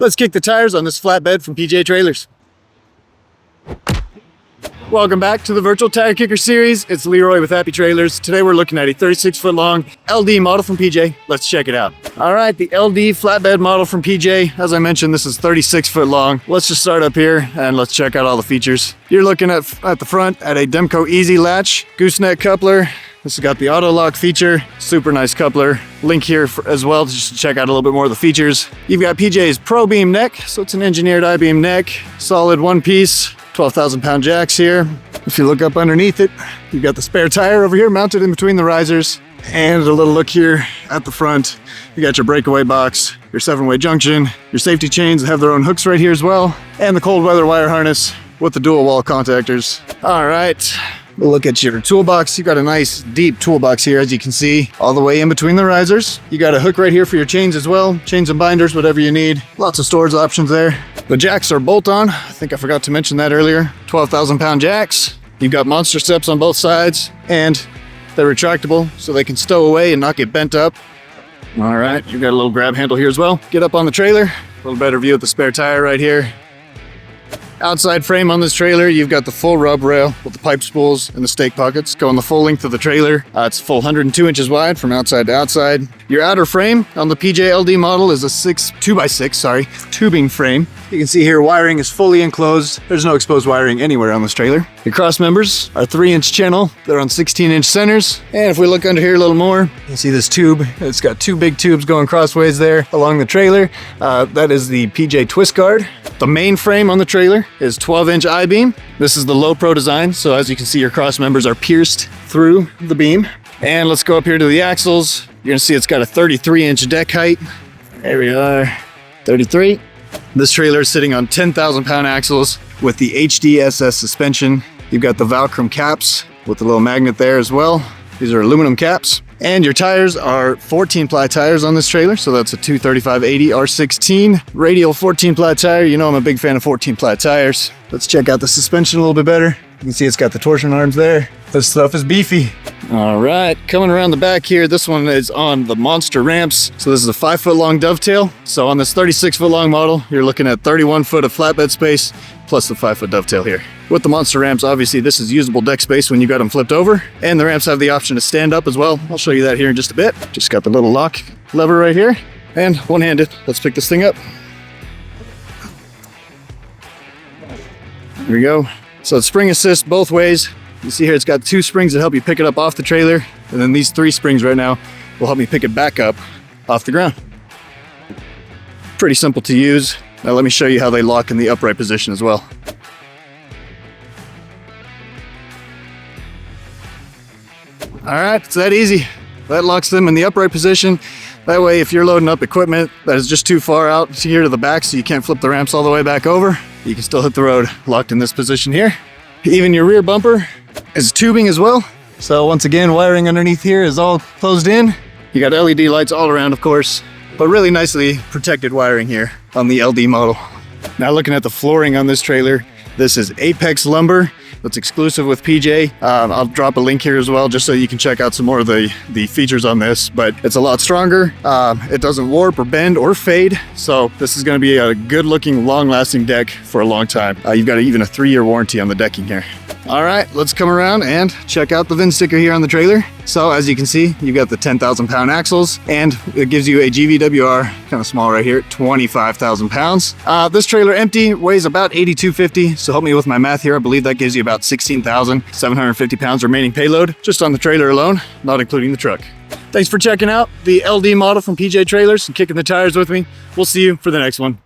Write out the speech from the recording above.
Let's kick the tires on this flatbed from PJ Trailers. Welcome back to the Virtual Tire Kicker series. It's Leroy with Happy Trailers. Today we're looking at a 36-foot long LD model from PJ. Let's check it out. All right, the LD flatbed model from PJ. As I mentioned, this is 36 foot long. Let's just start up here and let's check out all the features. You're looking at the front at a Demco Easy Latch gooseneck coupler. This has got the auto lock feature, super nice coupler. Link here as well just to check out a little bit more of the features. You've got PJ's ProBeam neck, so it's an engineered I-beam neck, solid one piece, 12,000 pound jacks here. If you look up underneath it, you've got the spare tire over here mounted in between the risers. And a little look here at the front. You got your breakaway box, your 7-way junction, your safety chains have their own hooks right here as well, and the cold weather wire harness with the dual wall contactors. All right. We'll look at your toolbox. You've got a nice deep toolbox here, as you can see, all the way in between the risers. You got a hook right here for your chains as well, chains and binders, whatever you need. Lots of storage options there. The jacks are bolt-on. I think I forgot to mention that earlier. 12,000 pound jacks. You've got monster steps on both sides, and they're retractable, so they can stow away and not get bent up. All right, you've got a little grab handle here as well. Get up on the trailer. A little better view of the spare tire right here. Outside frame on this trailer, you've got the full Rubrail with the pipe spools and the stake pockets going the full length of the trailer. It's full 102 inches wide from outside to outside. Your outer frame on the PJ LD model is a 2x6 tubing frame. You can see here wiring is fully enclosed. There's no exposed wiring anywhere on this trailer. Your cross members are 3-inch channel. They're on 16-inch centers. And if we look under here a little more, you see this tube. It's got 2 big tubes going crossways there along the trailer. That is the PJ TwistGuard. The main frame on the trailer is 12-inch I-beam. This is the Low Pro design, so as you can see, your cross members are pierced through the beam. And let's go up here to the axles. You're gonna see it's got a 33-inch deck height. There we are, 33. This trailer is sitting on 10,000 pound axles with the HDSS suspension. You've got the Valcrum caps with the little magnet there as well. These are aluminum caps. And your tires are 14 ply tires on this trailer, so that's a 235/80 R16 radial 14 ply tire. You know I'm a big fan of 14 ply tires. Let's check out the suspension a little bit better. You can see it's got the torsion arms there. This stuff is beefy. All right, coming around the back here, this one is on the monster ramps. So this is a 5-foot long Dovetail. So on this 36-foot long model, you're looking at 31 foot of flatbed space plus the 5-foot Dovetail here. With the monster ramps, obviously this is usable deck space when you got them flipped over, and the ramps have the option to stand up as well. I'll show you that here in just a bit. Just got the little lock lever right here, and one-handed. Let's pick this thing up. Here we go. So it's spring assist both ways. You see here it's got 2 springs that help you pick it up off the trailer, and then these 3 springs right now will help me pick it back up off the ground. Pretty simple to use. Now let me show you how they lock in the upright position as well. All right, it's that easy. That locks them in the upright position. That way, if you're loading up equipment that is just too far out here to the back so you can't flip the ramps all the way back over, you can still hit the road locked in this position here. Even your rear bumper is tubing as well. So once again, wiring underneath here is all closed in. You got LED lights all around, of course, but really nicely protected wiring here on the LD model. Now looking at the flooring on this trailer, this is Apex lumber. That's exclusive with PJ. I'll drop a link here as well just so you can check out some more of the features on this, but it's a lot stronger. It doesn't warp or bend or fade, so this is going to be a good looking, long lasting deck for a long time. You've got even a 3-year warranty on the decking here. All right, let's come around and check out the VIN sticker here on the trailer. So as you can see, you've got the 10,000 pound axles, and it gives you a GVWR, kind of small right here, 25,000 pounds. This trailer empty weighs about 8,250, so help me with my math here. I believe that gives you about 16,750 pounds remaining payload just on the trailer alone, not including the truck. Thanks for checking out the LD model from PJ Trailers and kicking the tires with me. We'll see you for the next one.